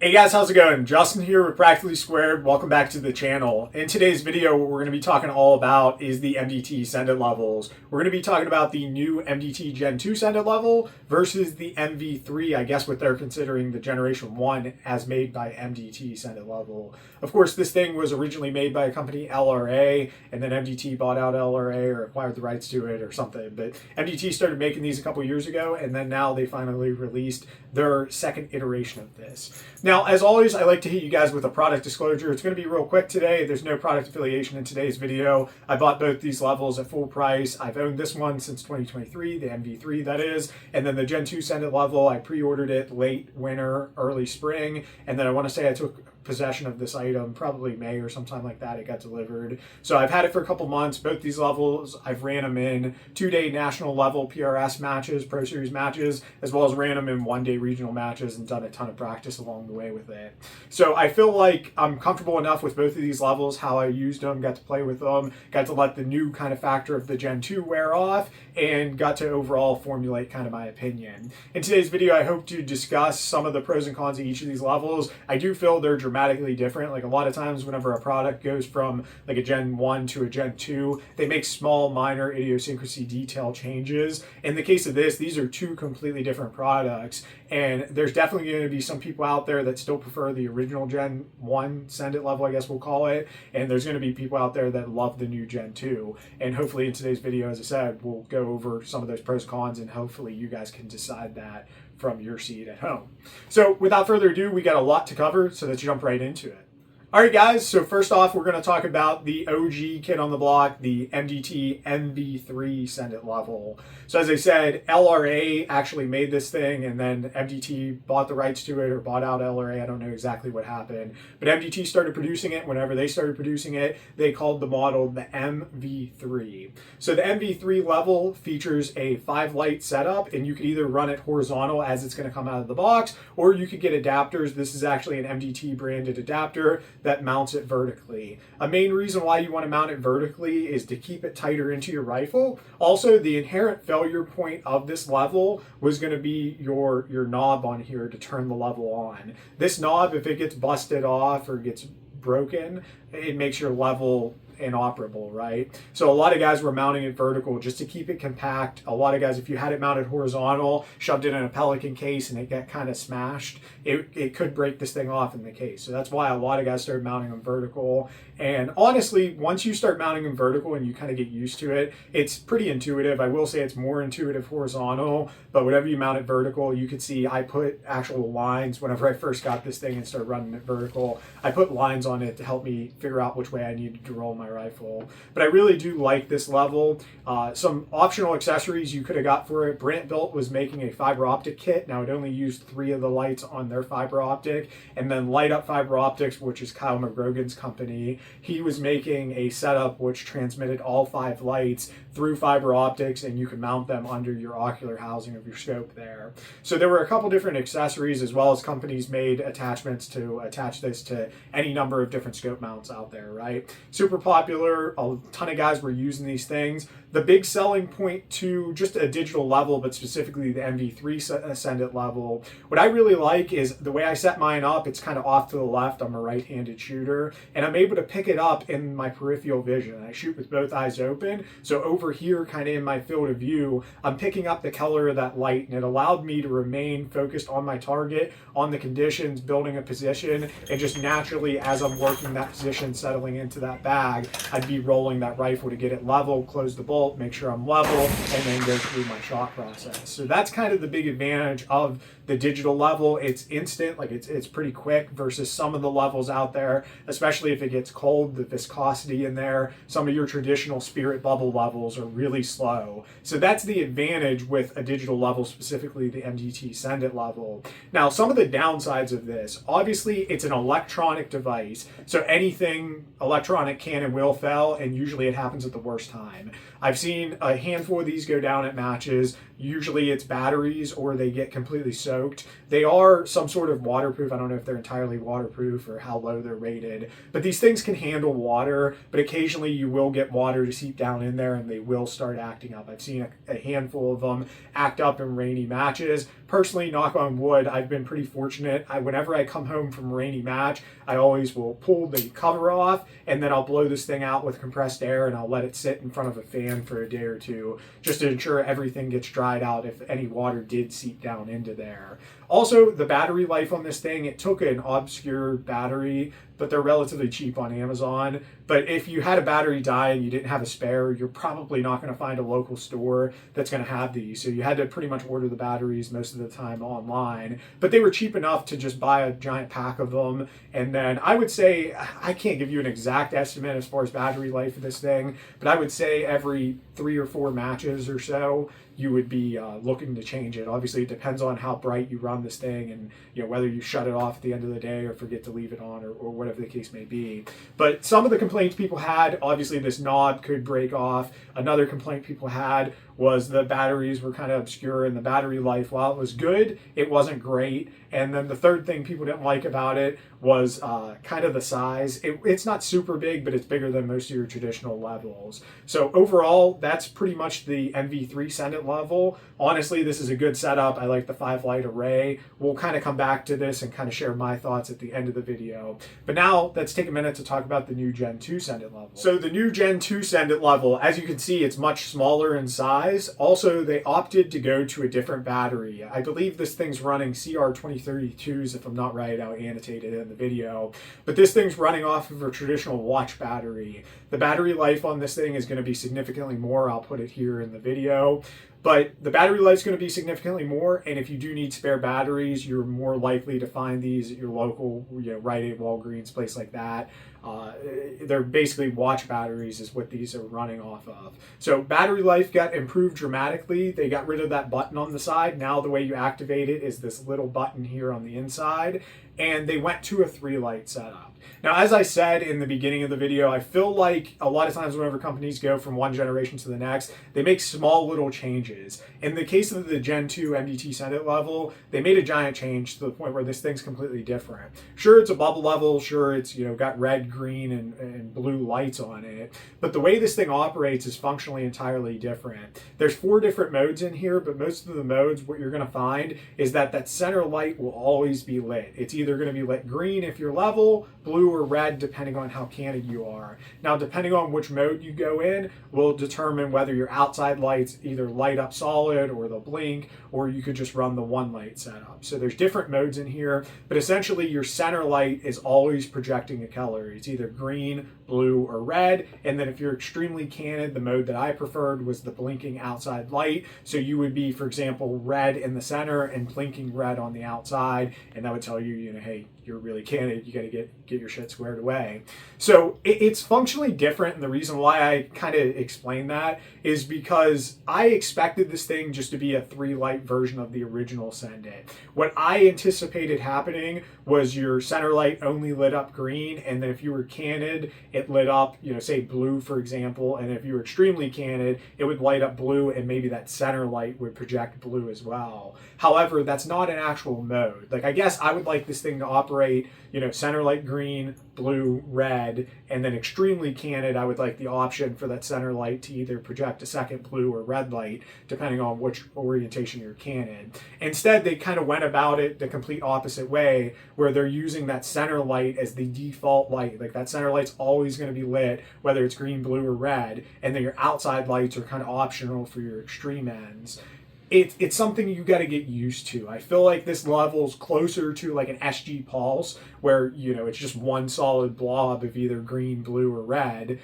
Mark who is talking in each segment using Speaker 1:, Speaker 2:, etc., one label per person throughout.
Speaker 1: Hey guys, how's it going? Justin here with Practically Squared. Welcome back to the channel. In today's video, what we're going to be talking all about is the MDT Sendit levels. We're going to be talking about the new MDT Gen 2 Sendit level versus the MV3, I guess what they're considering the Generation 1 as made by MDT Sendit Level. Of course, this thing was originally made by a company, LRA, and then MDT bought out LRA or acquired the rights to it or something. But MDT started making these a couple years ago, and then now they finally released their second iteration of this. Now, as always, I like to hit you guys with a product disclosure. It's going to be real quick today. There's no product affiliation in today's video. I bought both these levels at full price. I've owned this one since 2023, the MV3 that is, and then the Gen 2 Sendit level, I pre-ordered it late winter, early spring, and then I want to say I took possession of this item probably May or sometime like that. It got delivered. So I've had it for a couple months. Both these levels, I've ran them in 2-day national level PRS matches, Pro Series matches, as well as ran them in 1-day regional matches and done a ton of practice along the way with it. So I feel like I'm comfortable enough with both of these levels, how I used them, got to play with them, got to let the new kind of factor of the Gen 2 wear off, and got to overall formulate kind of my opinion. In today's video, I hope to discuss some of the pros and cons of each of these levels. I do feel they're dramatically different. Like a lot of times whenever a product goes from like a Gen 1 to a Gen 2, they make small minor idiosyncrasy detail changes. In the case of this, these are two completely different products, and there's definitely going to be some people out there that still prefer the original Gen 1 Sendit level, I guess we'll call it, and there's going to be people out there that love the new Gen 2. And hopefully in today's video, as I said, we'll go over some of those pros and cons, and hopefully you guys can decide that from your seat at home. So without further ado, we got a lot to cover, so let's jump right into it. All right, guys, so first off, we're going to talk about the OG kit on the block, the MDT MV3 Sendit level. So as I said, LRA actually made this thing, and then MDT bought the rights to it or bought out LRA. I don't know exactly what happened. But MDT started producing it. Whenever they started producing it, they called the model the MV3. So the MV3 level features a 5-light setup, and you could either run it horizontal as it's going to come out of the box, or you could get adapters. This is actually an MDT branded adapter that mounts it vertically. A main reason why you want to mount it vertically is to keep it tighter into your rifle. Also, the inherent failure point of this level was going to be your knob on here to turn the level on. This knob, if it gets busted off or gets broken, it makes your level inoperable, right? So a lot of guys were mounting it vertical just to keep it compact. A lot of guys, if you had it mounted horizontal, shoved it in a Pelican case and it got kind of smashed, it could break this thing off in the case. So that's why a lot of guys started mounting them vertical. And honestly, once you start mounting them vertical and you kind of get used to it, it's pretty intuitive. I will say it's more intuitive horizontal, but whenever you mount it vertical, you could see I put actual lines whenever I first got this thing and started running it vertical. I put lines on it to help me figure out which way I needed to roll my rifle. But I really do like this level. Some optional accessories you could have got for it. Brant Built was making a fiber optic kit. Now it only used 3 of the lights on their fiber optic, and then Light Up Fiber Optics, which is Kyle McGrogan's company, he was making a setup which transmitted all 5 lights through fiber optics, and you could mount them under your ocular housing of your scope there. So there were a couple different accessories, as well as companies made attachments to attach this to any number of different scope mounts out there, right? Super popular. A ton of guys were using these things. The big selling point to just a digital level, but specifically the MV3 Sendit level, what I really like is the way I set mine up. It's kind of off to the left. I'm a right-handed shooter, and I'm able to pick it up in my peripheral vision. I shoot with both eyes open, so over here, kind of in my field of view, I'm picking up the color of that light, and it allowed me to remain focused on my target, on the conditions, building a position, and just naturally, as I'm working that position, settling into that bag, I'd be rolling that rifle to get it level, close the bolt, make sure I'm level, and then go through my shot process. So that's kind of the big advantage of the digital level. It's instant, like it's pretty quick versus some of the levels out there, especially if it gets cold, the viscosity in there. Some of your traditional spirit bubble levels are really slow. So that's the advantage with a digital level, specifically the MDT Sendit level. Now, some of the downsides of this, obviously it's an electronic device, so anything electronic can and will fail, and usually it happens at the worst time. I've seen a handful of these go down at matches. Usually it's batteries or they get completely soaked. They are some sort of waterproof. I don't know if they're entirely waterproof or how low they're rated, but these things can handle water, but occasionally you will get water to seep down in there and they will start acting up. I've seen a handful of them act up in rainy matches. personally, knock on wood, I've been pretty fortunate. Whenever I come home from a rainy match, I always will pull the cover off, and then I'll blow this thing out with compressed air, and I'll let it sit in front of a fan for a day or two, just to ensure everything gets dried out if any water did seep down into there. Also, the battery life on this thing, it took an obscure battery, but they're relatively cheap on Amazon. But if you had a battery die and you didn't have a spare, you're probably not going to find a local store that's going to have these. So you had to pretty much order the batteries most of the time online. But they were cheap enough to just buy a giant pack of them. And then I would say, I can't give you an exact estimate as far as battery life of this thing, but I would say every 3 or 4 matches or so, you would be looking to change it. Obviously, it depends on how bright you run this thing, and whether you shut it off at the end of the day or forget to leave it on, or whatever the case may be. But some of the complaints people had, obviously this knob could break off. Another complaint people had was the batteries were kind of obscure, and the battery life, while it was good, it wasn't great. And then the third thing people didn't like about it was kind of the size. It's not super big, but it's bigger than most of your traditional levels. So overall, that's pretty much the MV3 Sendit level. Honestly, this is a good setup. I like the 5-light array. We'll kind of come back to this and kind of share my thoughts at the end of the video. But now let's take a minute to talk about the new Gen 2 Sendit level. So the new Gen 2 Sendit level, as you can see, it's much smaller in size. Also, they opted to go to a different battery. I believe this thing's running CR2032s, if I'm not right. I'll annotate it in the video. But this thing's running off of a traditional watch battery. The battery life on this thing is going to be significantly more. I'll put it here in the video. But the battery life is going to be significantly more, and if you do need spare batteries, you're more likely to find these at your local, Rite Aid, Walgreens, place like that. They're basically watch batteries is what these are running off of. So battery life got improved dramatically. They got rid of that button on the side. Now the way you activate it is this little button here on the inside, and they went to a 3-light setup. Now, as I said in the beginning of the video, I feel like a lot of times whenever companies go from one generation to the next, they make small little changes. In the case of the Gen 2 MDT Sendit level, they made a giant change to the point where this thing's completely different. Sure, it's a bubble level. Sure, it's got red, green, and blue lights on it. But the way this thing operates is functionally entirely different. There's 4 different modes in here, but most of the modes, what you're going to find is that center light will always be lit. It's either going to be lit green if you're level, blue or red depending on how candid you are. Now, depending on which mode you go in will determine whether your outside lights either light up solid or they'll blink, or you could just run the 1-light setup. So there's different modes in here, but essentially your center light is always projecting a color. It's either green, blue, or red. And then if you're extremely candid, the mode that I preferred was the blinking outside light. So you would be, for example, red in the center and blinking red on the outside, and that would tell you, hey, you're really candid, you got to get your shit squared away. So it's functionally different, and the reason why I kind of explain that is because I expected this thing just to be a 3-light version of the original Sendit. What I anticipated happening was your center light only lit up green, and then if you were candid, it lit up, say blue, for example, and if you were extremely candid, it would light up blue, and maybe that center light would project blue as well. However, that's not an actual mode. Like, I guess I would like this thing to operate, center light green, blue, red, and then extremely candid, I would like the option for that center light to either project a second blue or red light, depending on which orientation you're candid. Instead, they kind of went about it the complete opposite way, where they're using that center light as the default light. Like, that center light's always going to be lit, whether it's green, blue, or red, and then your outside lights are kind of optional for your extreme ends. It's something you got to get used to. I feel like this level's closer to like an SG Pulse, where it's just one solid blob of either green, blue, or red,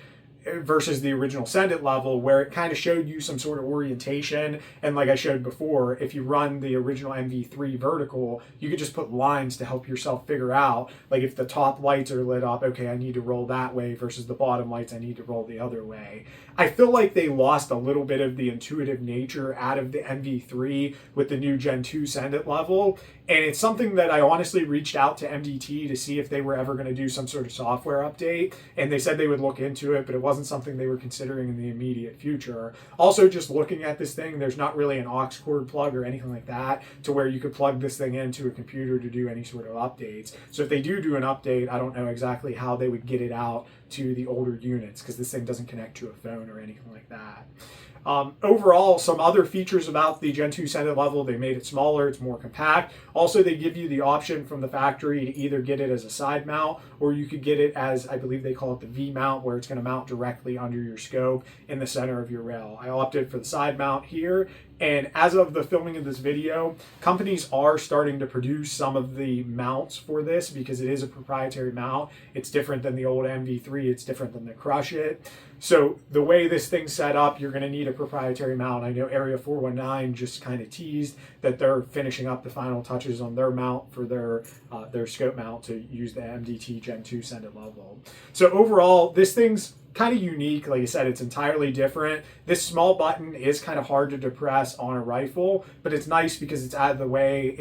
Speaker 1: versus the original Sendit level, where it kind of showed you some sort of orientation. And like I showed before, if you run the original MV3 vertical, you could just put lines to help yourself figure out, like, if the top lights are lit up, okay, I need to roll that way, versus the bottom lights, I need to roll the other way. I feel like they lost a little bit of the intuitive nature out of the MV3 with the new Gen 2 Sendit level. And it's something that I honestly reached out to MDT to see if they were ever going to do some sort of software update. And they said they would look into it, but it wasn't something they were considering in the immediate future. Also, just looking at this thing, there's not really an aux cord plug or anything like that to where you could plug this thing into a computer to do any sort of updates. So if they do an update, I don't know exactly how they would get it out to the older units, because this thing doesn't connect to a phone or anything like that. Overall, some other features about the Gen 2 Sendit Level: they made it smaller, it's more compact. Also, they give you the option from the factory to either get it as a side mount, or you could get it as, I believe they call it the V mount, where it's going to mount directly under your scope in the center of your rail. I opted for the side mount here, and as of the filming of this video, companies are starting to produce some of the mounts for this because it is a proprietary mount. It's different than the old MV3, it's different than the Crush It. So the way this thing's set up, you're going to need a proprietary mount. I know Area 419 just kind of teased that they're finishing up the final touches on their mount for their scope mount to use the MDT Gen 2 Sendit Level. So overall, this thing's kind of unique. Like I said, it's entirely different. This small button is kind of hard to depress on a rifle, but it's nice because it's out of the way.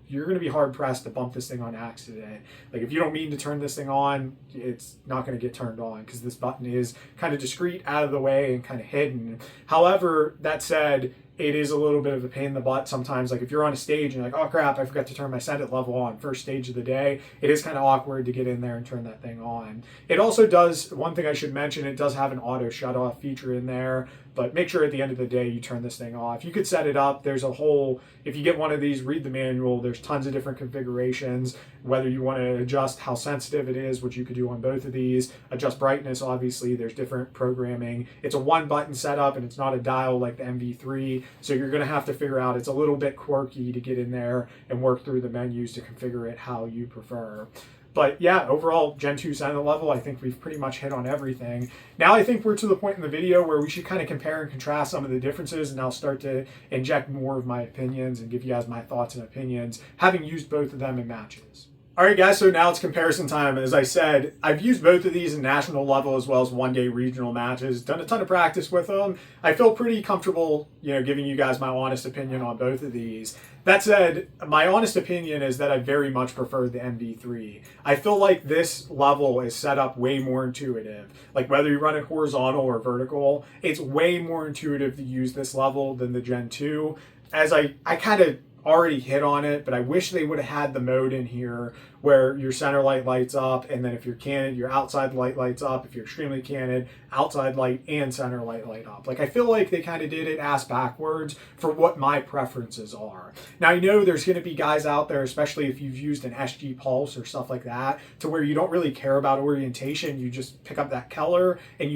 Speaker 1: You're gonna be hard pressed to bump this thing on accident. Like if you don't mean to turn this thing on, it's not gonna get turned on because this button is kind of discreet, out of the way, and kind of hidden. However, that said, it is a little bit of a pain in the butt sometimes. Like if you're on a stage and you're like, oh crap, I forgot to turn my Sendit Level on, first stage of the day, it is kind of awkward to get in there and turn that thing on. It also does, one thing I should mention, it does have an auto shut off feature in there, but make sure at the end of the day you turn this thing off. You could set it up, there's a whole, if you get one of these, read the manual, there's tons of different configurations, whether you want to adjust how sensitive it is, which you could do on both of these, adjust brightness, obviously there's different programming. It's a one button setup and it's not a dial like the MV3, so you're going to have to figure out, it's a little bit quirky to get in there and work through the menus to configure it how you prefer. But yeah, overall, Gen 2 Sendit Level, I think we've pretty much hit on everything. Now I think we're to the point in the video where we should kind of compare and contrast some of the differences, and I'll start to inject more of my opinions and give you guys my thoughts and opinions, having used both of them in matches. Alright guys, so now it's comparison time. As I said, I've used both of these in national level as well as one-day regional matches, done a ton of practice with them. I feel pretty comfortable, giving you guys my honest opinion on both of these. That said, my honest opinion is that I very much prefer the MV3. I feel like this level is set up way more intuitive. Like whether you run it horizontal or vertical, it's way more intuitive to use this level than the Gen 2. As I kind of already hit on it, but I wish they would have had the mode in here where your center light lights up, and then if you're candid, your outside light lights up. If you're extremely candid, outside light and center light light up. Like I feel like they kind of did it ass backwards for what my preferences are. Now I know there's going to be guys out there, especially if you've used an SG Pulse or stuff like that, to where you don't really care about orientation. You just pick up that color and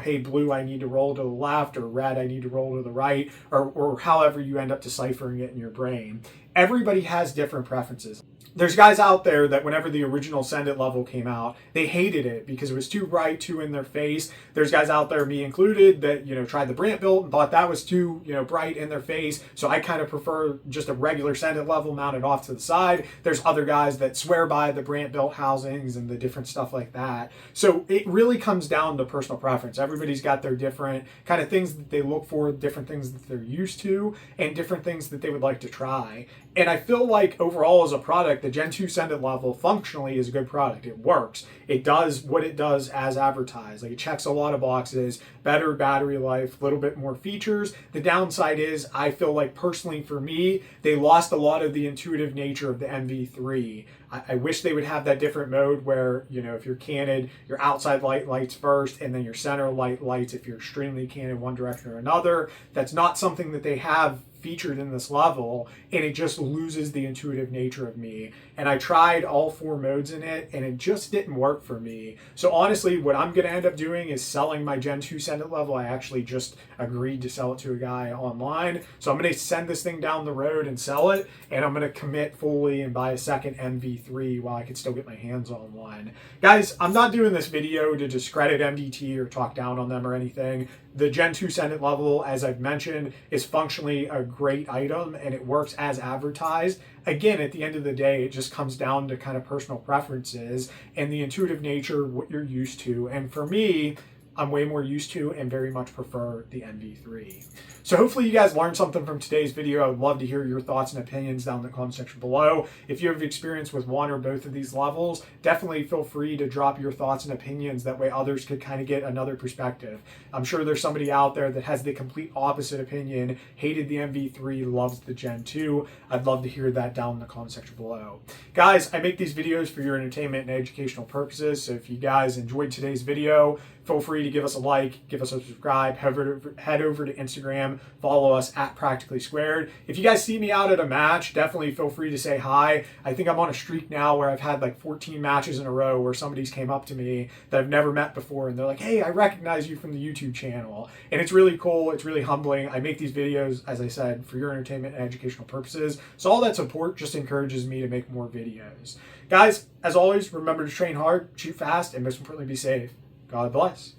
Speaker 1: hey, blue, I need to roll to the left, or red, I need to roll to the right, or however you end up deciphering it in your brain. Everybody has different preferences. There's guys out there that whenever the original Sendit Level came out, they hated it because it was too bright, too in their face. There's guys out there, me included, that tried the Brant built and thought that was too bright in their face. So I kind of prefer just a regular Sendit Level mounted off to the side. There's other guys that swear by the Brant built housings and the different stuff like that. So it really comes down to personal preference. Everybody's got their different kind of things that they look for, different things that they're used to, and different things that they would like to try. And I feel like overall as a product, the Gen 2 Sendit Level functionally is a good product. It works. It does what it does as advertised. Like it checks a lot of boxes, better battery life, a little bit more features. The downside is I feel like personally for me, they lost a lot of the intuitive nature of the MV3. I wish they would have that different mode where, if you're candid, your outside light lights first and then your center light lights if you're extremely candid one direction or another. That's not something that they have featured in this level, and it just loses the intuitive nature of me. And I tried all 4 modes in it, and it just didn't work for me. So honestly, what I'm going to end up doing is selling my Gen 2 Sendit Level. I actually just agreed to sell it to a guy online. So I'm going to send this thing down the road and sell it, and I'm going to commit fully and buy a second MV3 while I can still get my hands on one. Guys, I'm not doing this video to discredit MDT or talk down on them or anything. The Gen 2 Sendit Level, as I've mentioned, is functionally a great item and it works as advertised. Again, at the end of the day, it just comes down to kind of personal preferences and the intuitive nature, what you're used to. And for me, I'm way more used to and very much prefer the MV3. So hopefully you guys learned something from today's video. I would love to hear your thoughts and opinions down in the comment section below. If you have experience with one or both of these levels, definitely feel free to drop your thoughts and opinions. That way others could kind of get another perspective. I'm sure there's somebody out there that has the complete opposite opinion, hated the MV3, loves the Gen 2. I'd love to hear that down in the comment section below. Guys, I make these videos for your entertainment and educational purposes. So if you guys enjoyed today's video, feel free to free. Give us a like, give us a subscribe, head over to Instagram, follow us at Practically Squared. If you guys see me out at a match, definitely feel free to say hi. I think I'm on a streak now where I've had like 14 matches in a row where somebody's came up to me that I've never met before and they're like, hey, I recognize you from the YouTube channel. And it's really cool. It's really humbling. I make these videos, as I said, for your entertainment and educational purposes. So all that support just encourages me to make more videos. Guys, as always, remember to train hard, shoot fast, and most importantly, be safe. God bless.